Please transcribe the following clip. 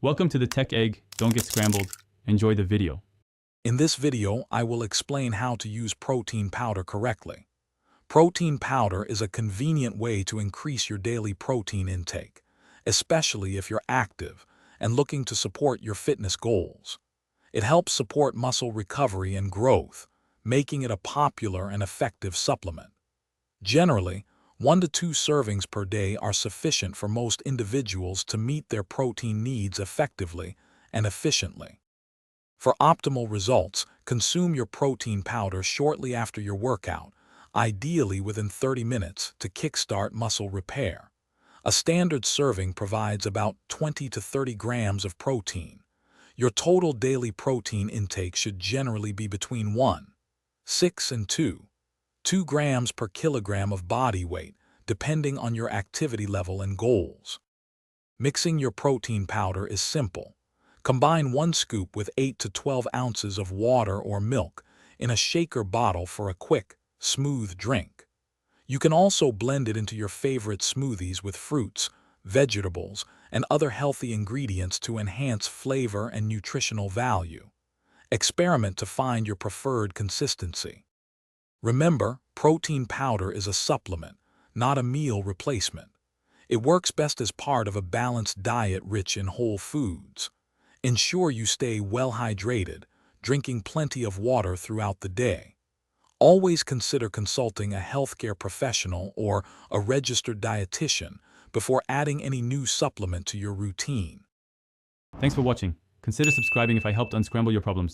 Welcome to the Tech Egg. Don't get scrambled. Enjoy the video. In this video, I will explain how to use protein powder correctly. Protein powder is a convenient way to increase your daily protein intake, especially if you're active and looking to support your fitness goals. It helps support muscle recovery and growth, making it a popular and effective supplement. Generally, 1 to 2 servings per day are sufficient for most individuals to meet their protein needs effectively and efficiently. For optimal results, consume your protein powder shortly after your workout, ideally within 30 minutes to kickstart muscle repair. A standard serving provides about 20 to 30 grams of protein. Your total daily protein intake should generally be between 1.6 and 2 grams per kilogram of body weight, depending on your activity level and goals. Mixing your protein powder is simple. Combine 1 scoop with 8 to 12 ounces of water or milk in a shaker bottle for a quick, smooth drink. You can also blend it into your favorite smoothies with fruits, vegetables, and other healthy ingredients to enhance flavor and nutritional value. Experiment to find your preferred consistency. Remember, protein powder is a supplement, not a meal replacement. It works best as part of a balanced diet rich in whole foods. Ensure you stay well hydrated, drinking plenty of water throughout the day. Always consider consulting a healthcare professional or a registered dietitian before adding any new supplement to your routine. Thanks for watching. Consider subscribing if I helped unscramble your problems.